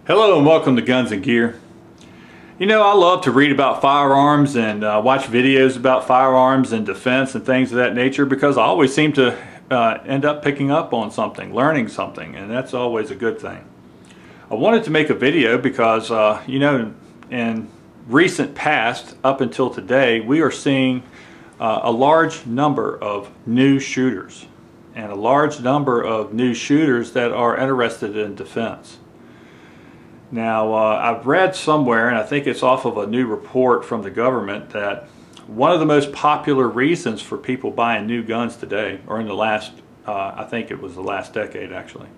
Hello and welcome to Guns and Gear. You know, I love to read about firearms and watch videos about firearms and defense and things of that nature because I always seem to end up picking up on something, learning something, and that's always a good thing. I wanted to make a video because, you know, in recent past up until today, we are seeing a large number of new shooters and a large number of new shooters that are interested in defense. Now, I've read somewhere, and I think it's off of a new report from the government, that one of the most popular reasons for people buying new guns today, or in the last, I think it was the last decade actually,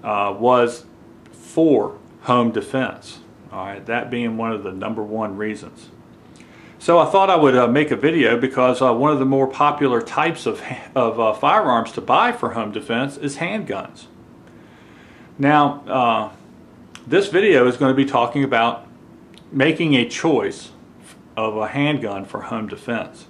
was for home defense. All right, that being one of the #1 reasons. So I thought I would make a video because one of the more popular types of firearms to buy for home defense is handguns. Now, this video is going to be talking about making a choice of a handgun for home defense.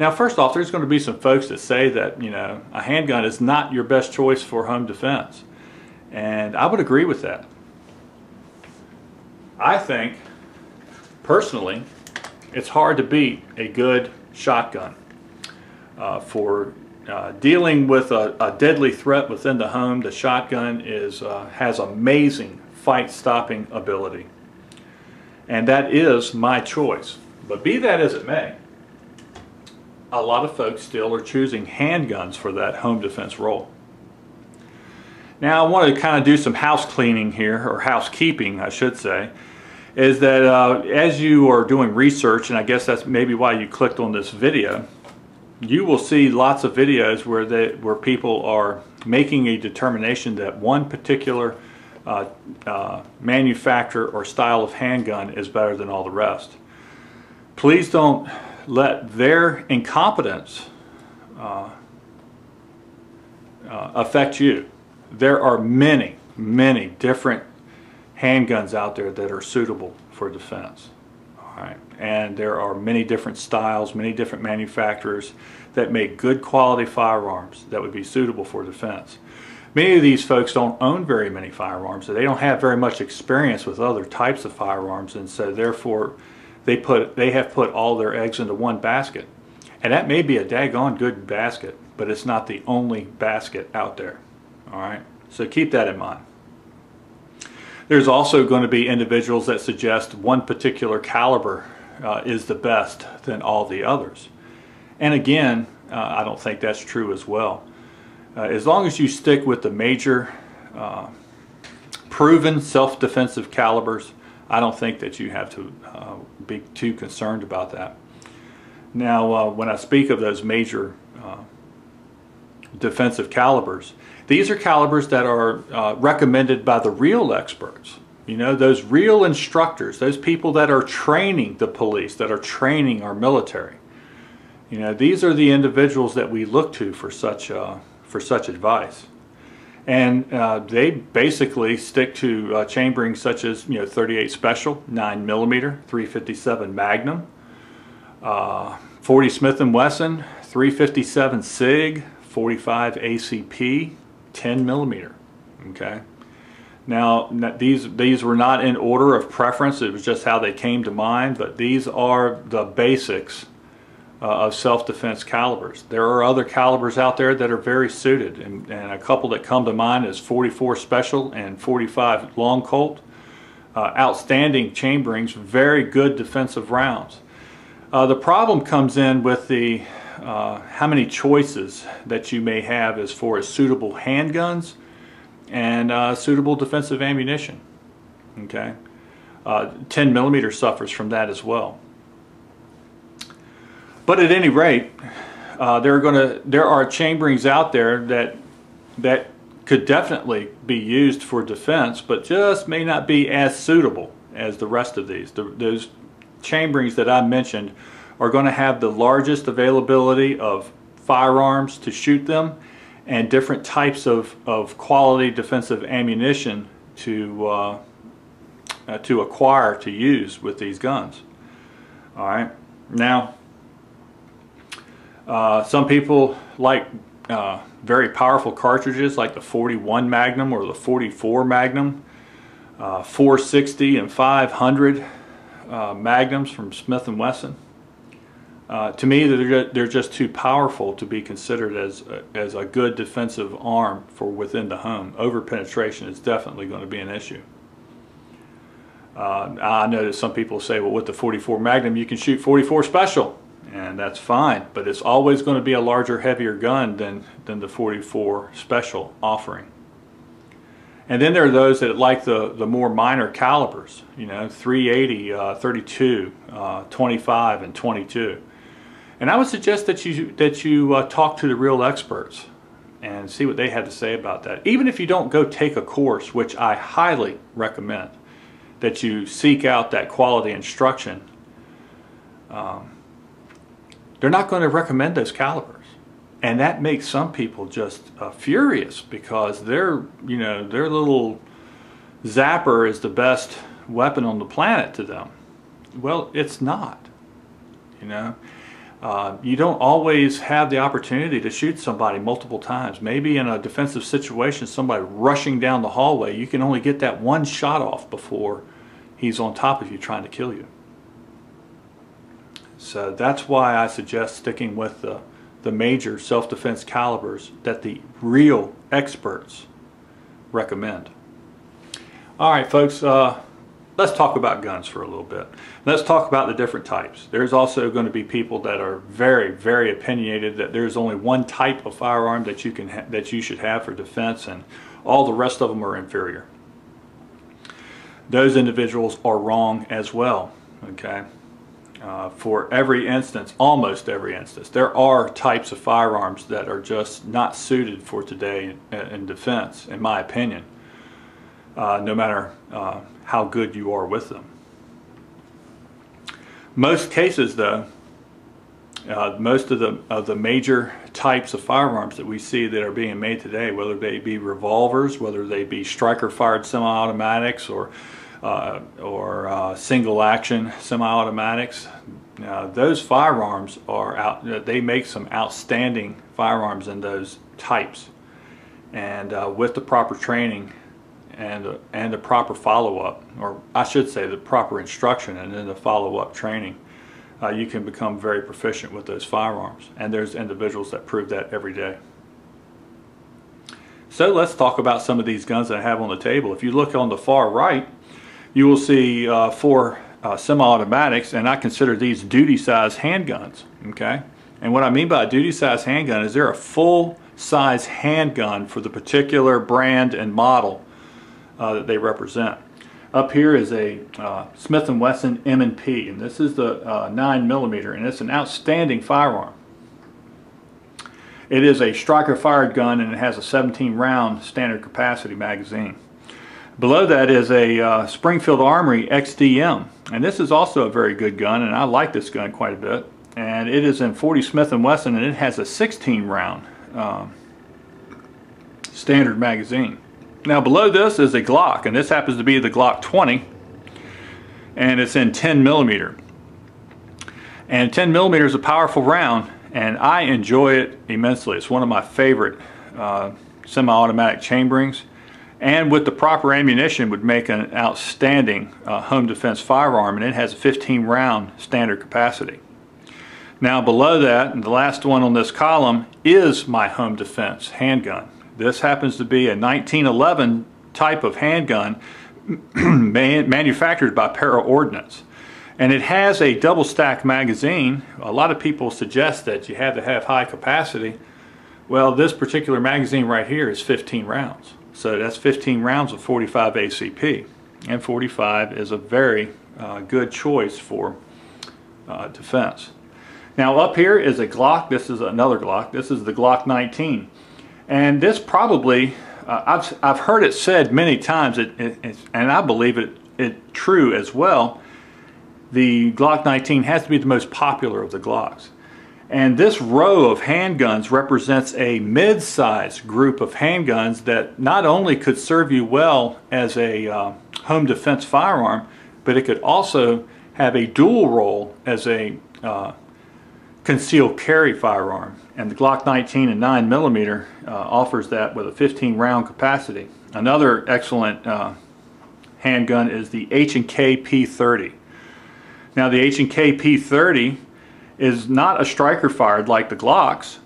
Now, first off, there's going to be some folks that say that, you know, a handgun is not your best choice for home defense. And I would agree with that. I think, personally, it's hard to beat a good shotgun for dealing with a deadly threat within the home. The shotgun has amazing fight-stopping ability, and that is my choice. But be that as it may, a lot of folks still are choosing handguns for that home defense role. Now, I want to kind of do some house cleaning here, or housekeeping I should say, is that as you are doing research, and I guess that's maybe why you clicked on this video, you will see lots of videos where people are making a determination that one particular manufacturer or style of handgun is better than all the rest. Please don't let their incompetence affect you. There are many, many different handguns out there that are suitable for defense. All right. And there are many different styles, many different manufacturers that make good quality firearms that would be suitable for defense. Many of these folks don't own very many firearms, so they don't have very much experience with other types of firearms, and so therefore they have put all their eggs into one basket. And that may be a daggone good basket, but it's not the only basket out there. All right, so keep that in mind. There's also going to be individuals that suggest one particular caliber is the best than all the others. And again, I don't think that's true as well. As long as you stick with the major proven self-defensive calibers, I don't think that you have to be too concerned about that. Now, when I speak of those major defensive calibers, these are calibers that are recommended by the real experts. You know, those real instructors, those people that are training the police, that are training our military. You know, these are the individuals that we look to for such advice. And they basically stick to chambering such as, you know, 38 Special, 9mm, 357 Magnum, 40 Smith & Wesson, 357 SIG, 45 ACP, 10mm. Okay. Now, these were not in order of preference. It was just how they came to mind, but these are the basics of self-defense calibers. There are other calibers out there that are very suited, and a couple that come to mind is 44 Special and 45 Long Colt. Outstanding chamberings, very good defensive rounds. The problem comes in with the how many choices that you may have as far as suitable handguns and suitable defensive ammunition. Okay, 10mm suffers from that as well. But at any rate, there are chamberings out there that could definitely be used for defense, but just may not be as suitable as the rest of these. Those chamberings that I mentioned are going to have the largest availability of firearms to shoot them and different types of quality defensive ammunition to acquire to use with these guns. All right, now. Some people like very powerful cartridges like the 41 Magnum or the 44 Magnum. 460 and 500 magnums from Smith & Wesson. To me, they're just too powerful to be considered as a good defensive arm for within the home. Over-penetration is definitely going to be an issue. I know that some people say, well, with the 44 Magnum you can shoot 44 Special, and that's fine, but it's always going to be a larger, heavier gun than the 44 Special offering. And then there are those that like the more minor calibers, you know, 380, 32, 25, and 22. And I would suggest that you talk to the real experts and see what they have to say about that. Even if you don't go take a course, which I highly recommend, that you seek out that quality instruction. They're not going to recommend those calibers, and that makes some people just furious because their little zapper is the best weapon on the planet to them. Well, it's not. You know, you don't always have the opportunity to shoot somebody multiple times. Maybe in a defensive situation, somebody rushing down the hallway, you can only get that one shot off before he's on top of you trying to kill you. So that's why I suggest sticking with the major self-defense calibers that the real experts recommend. All right, folks, let's talk about guns for a little bit. Let's talk about the different types. There's also going to be people that are very, very opinionated that there's only one type of firearm that you should have for defense, and all the rest of them are inferior. Those individuals are wrong as well. Okay, for every instance, almost every instance, there are types of firearms that are just not suited for today in defense, in my opinion. No matter how good you are with them. Most cases, though, most of the major types of firearms that we see that are being made today, whether they be revolvers, whether they be striker-fired semi-automatics, or single-action semi-automatics, those firearms are they make some outstanding firearms in those types, and with the proper training and the proper follow-up, or I should say the proper instruction and then the follow-up training, you can become very proficient with those firearms, and there's individuals that prove that every day. So let's talk about some of these guns that I have on the table. If you look on the far right, you will see 4 semi-automatics, and I consider these duty-size handguns. Okay, and what I mean by a duty-size handgun is they're a full-size handgun for the particular brand and model that they represent. Up here is a Smith & Wesson M&P, and this is the 9mm, and it's an outstanding firearm. It is a striker-fired gun, and it has a 17-round standard capacity magazine. Below that is a Springfield Armory XDM, and this is also a very good gun, and I like this gun quite a bit. And it is in 40 Smith & Wesson, and it has a 16-round standard magazine. Now below this is a Glock, and this happens to be the Glock 20, and it's in 10mm. And 10mm is a powerful round, and I enjoy it immensely. It's one of my favorite semi-automatic chamberings, and with the proper ammunition would make an outstanding home defense firearm, and it has a 15-round standard capacity. Now below that, and the last one on this column, is my home defense handgun. This happens to be a 1911 type of handgun manufactured by Para Ordnance. And it has a double stack magazine. A lot of people suggest that you have to have high capacity. Well, this particular magazine right here is 15 rounds. So that's 15 rounds of 45 ACP. And 45 is a very good choice for defense. Now up here is a Glock. This is another Glock. This is the Glock 19. And this probably, I've heard it said many times, and I believe it true as well, the Glock 19 has to be the most popular of the Glocks. And this row of handguns represents a mid-sized group of handguns that not only could serve you well as a home defense firearm, but it could also have a dual role as a concealed carry firearm. And the Glock 19 and 9mm offers that with a 15-round capacity. Another excellent handgun is the H&K P30. Now the H&K P30 is not a striker fired like the Glocks,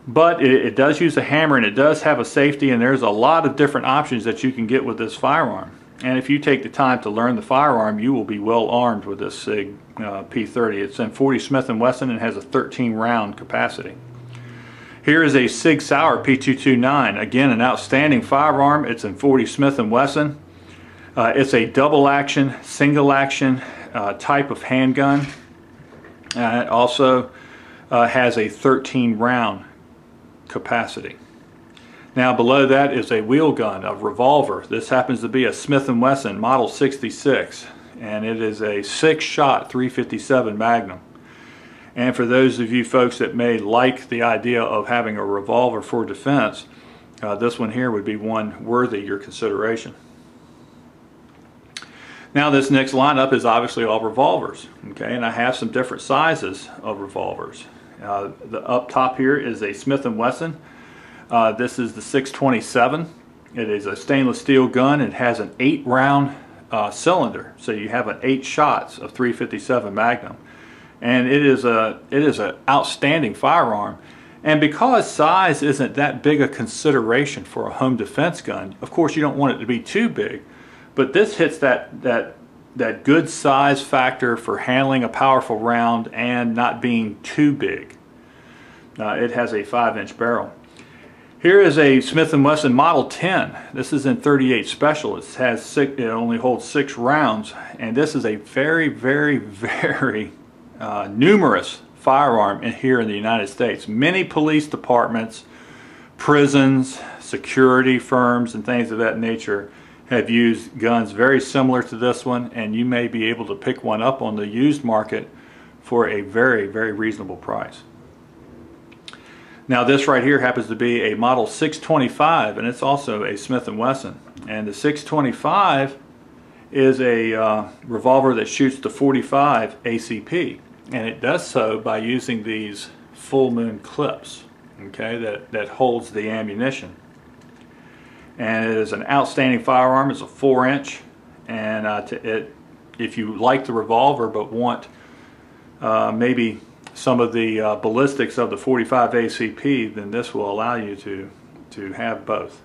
but it does use a hammer, and it does have a safety, and there's a lot of different options that you can get with this firearm. And if you take the time to learn the firearm, you will be well armed with this SIG P30. It's in 40 Smith & Wesson and has a 13 round capacity. Here is a SIG Sauer P229. Again, an outstanding firearm. It's in 40 Smith & Wesson. It's a double action, single action type of handgun. It also has a 13 round capacity. Now below that is a wheel gun, a revolver. This happens to be a Smith & Wesson Model 66, and it is a 6-shot 357 Magnum. And for those of you folks that may like the idea of having a revolver for defense, this one here would be one worthy your consideration. Now this next lineup is obviously all revolvers, okay, and I have some different sizes of revolvers. The up top here is a Smith & Wesson. This is the 627. It is a stainless steel gun. It has an 8-round cylinder, so you have 8 shots of 357 Magnum, and it is an outstanding firearm. And because size isn't that big a consideration for a home defense gun, of course you don't want it to be too big, but this hits that good size factor for handling a powerful round and not being too big. It has a 5-inch barrel. Here is a Smith & Wesson Model 10. This is in 38 Special. It only holds 6 rounds, and this is a very, very, very numerous firearm here in the United States. Many police departments, prisons, security firms, and things of that nature have used guns very similar to this one, and you may be able to pick one up on the used market for a very, very reasonable price. Now this right here happens to be a Model 625, and it's also a Smith & Wesson. And the 625 is a revolver that shoots to 45 ACP, and it does so by using these full moon clips, okay, that holds the ammunition. And it is an outstanding firearm. It's a 4-inch, and if you like the revolver but want maybe some of the ballistics of the 45 ACP, then this will allow you to have both.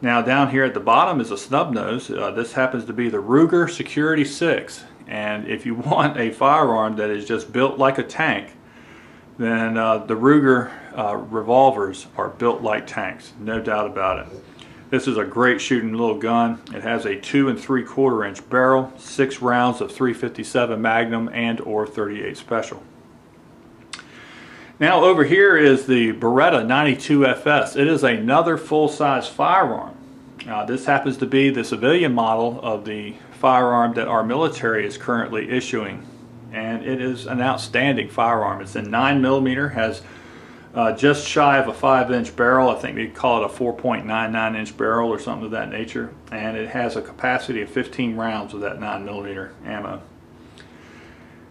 Now down here at the bottom is a snub nose. This happens to be the Ruger Security 6, and if you want a firearm that is just built like a tank, then the Ruger revolvers are built like tanks, no doubt about it. This is a great shooting little gun. It has a 2 3/4 inch barrel, 6 rounds of 357 Magnum and or 38 Special. Now over here is the Beretta 92 FS. It is another full-size firearm. This happens to be the civilian model of the firearm that our military is currently issuing, and it is an outstanding firearm. It's in 9mm, has just shy of a 5-inch barrel. I think they'd call it a 4.99 inch barrel or something of that nature, and it has a capacity of 15 rounds of that 9mm ammo.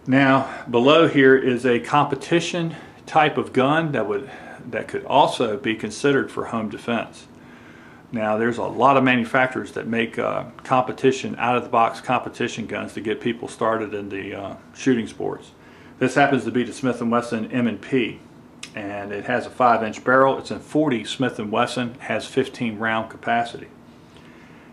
Now below here is a competition type of gun that could also be considered for home defense. Now there's a lot of manufacturers that make competition, out-of-the-box competition guns to get people started in the shooting sports. This happens to be the Smith & Wesson M&P, and it has a 5-inch barrel. It's in 40 Smith & Wesson, has 15 round capacity.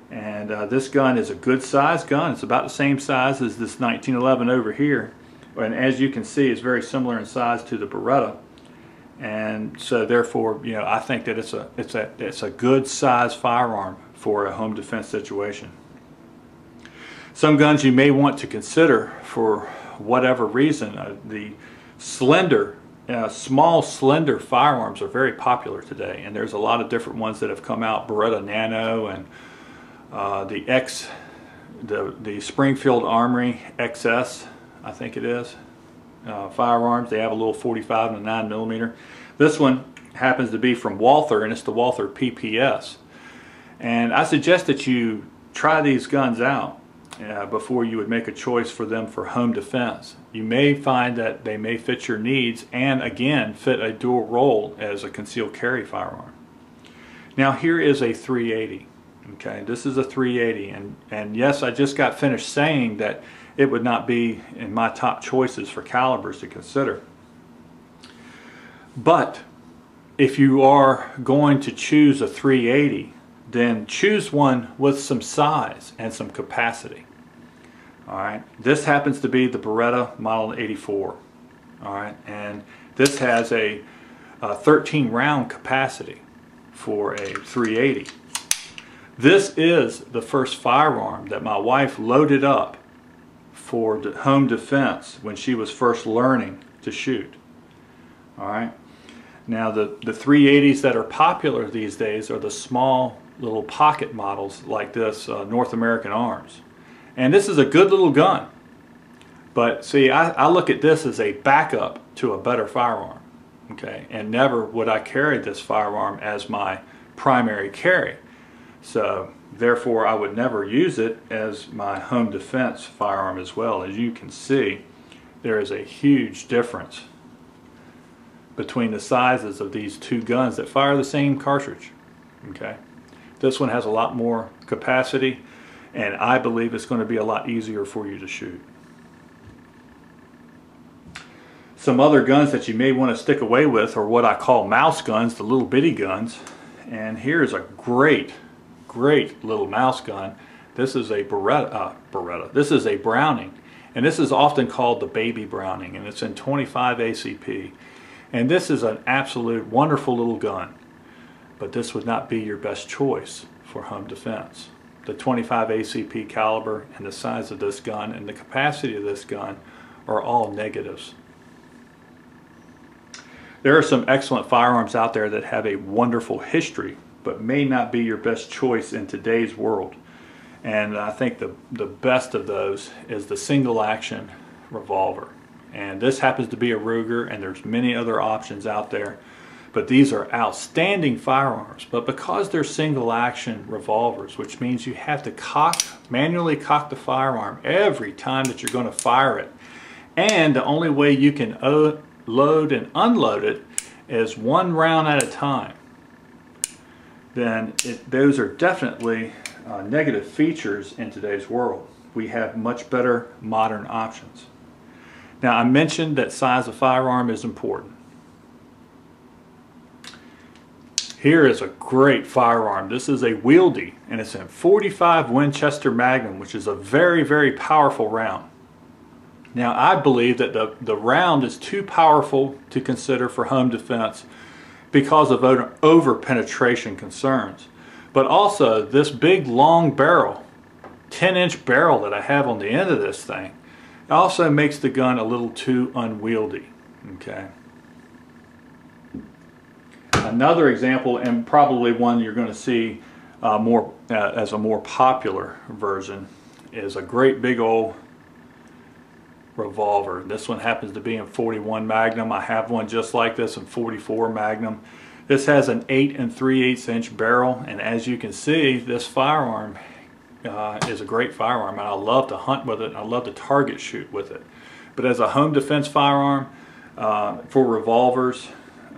And this gun is a good size gun. It's about the same size as this 1911 over here. And as you can see, it's very similar in size to the Beretta, and so therefore, you know, I think that it's a good size firearm for a home defense situation. Some guns you may want to consider for whatever reason. The slender, small slender firearms are very popular today, and there's a lot of different ones that have come out. Beretta Nano and the Springfield Armory XS, I think it is, firearms. They have a little 45 and a 9mm. This one happens to be from Walther, and it's the Walther PPS. And I suggest that you try these guns out before you would make a choice for them for home defense. You may find that they may fit your needs and again fit a dual role as a concealed carry firearm. Now here is a 380. Okay, this is a 380, and yes, I just got finished saying that it would not be in my top choices for calibers to consider. But if you are going to choose a 380, then choose one with some size and some capacity. Alright, this happens to be the Beretta Model 84. Alright, and this has a 13 round capacity for a 380. This is the first firearm that my wife loaded up for home defense when she was first learning to shoot. Alright, now the 380s that are popular these days are the small little pocket models like this North American Arms. And this is a good little gun. But see, I look at this as a backup to a better firearm. Okay, and never would I carry this firearm as my primary carry. So therefore I would never use it as my home defense firearm as well. As you can see, there is a huge difference between the sizes of these two guns that fire the same cartridge. Okay, this one has a lot more capacity, and I believe it's going to be a lot easier for you to shoot. Some other guns that you may want to stick away with are what I call mouse guns, the little bitty guns. And here's a great little mouse gun. This is a Beretta. This is a Browning, and this is often called the baby Browning, and it's in 25 ACP. And this is an absolute wonderful little gun, but this would not be your best choice for home defense. The 25 ACP caliber and the size of this gun and the capacity of this gun are all negatives. There are some excellent firearms out there that have a wonderful history, but may not be your best choice in today's world. And I think the best of those is the single action revolver. And this happens to be a Ruger, and there's many other options out there. But these are outstanding firearms. But because they're single action revolvers, which means you have to manually cock the firearm every time that you're going to fire it. And the only way you can load and unload it is one round at a time. Then those are definitely negative features in today's world. We have much better modern options. Now, I mentioned that size of firearm is important. Here is a great firearm. This is a Wieldy, and it's a 45 Winchester Magnum, which is a very, very powerful round. Now, I believe that the round is too powerful to consider for home defense because of over-penetration concerns. But also, this big, long barrel, 10-inch barrel that I have on the end of this thing, also makes the gun a little too unwieldy. Okay. Another example, and probably one you're going to see as a more popular version, is a great big old revolver. This one happens to be in 41 Magnum. I have one just like this in 44 Magnum. This has an 8 3/8 inch barrel, and as you can see, this firearm is a great firearm, and I love to hunt with it, and I love to target shoot with it. But as a home defense firearm, for revolvers,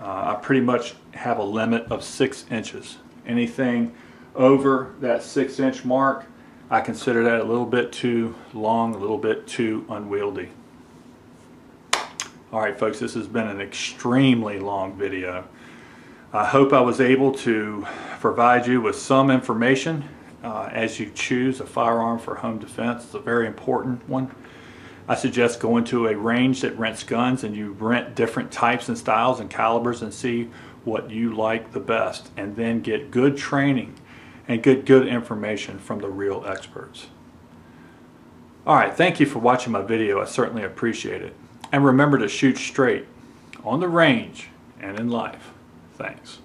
I pretty much have a limit of 6 inches. Anything over that 6-inch mark, I consider that a little bit too long, a little bit too unwieldy. Alright folks, this has been an extremely long video. I hope I was able to provide you with some information as you choose a firearm for home defense. It's a very important one. I suggest going to a range that rents guns, and you rent different types and styles and calibers and see what you like the best, and then get good training and get good information from the real experts. Alright, thank you for watching my video. I certainly appreciate it. And remember to shoot straight on the range and in life. Thanks.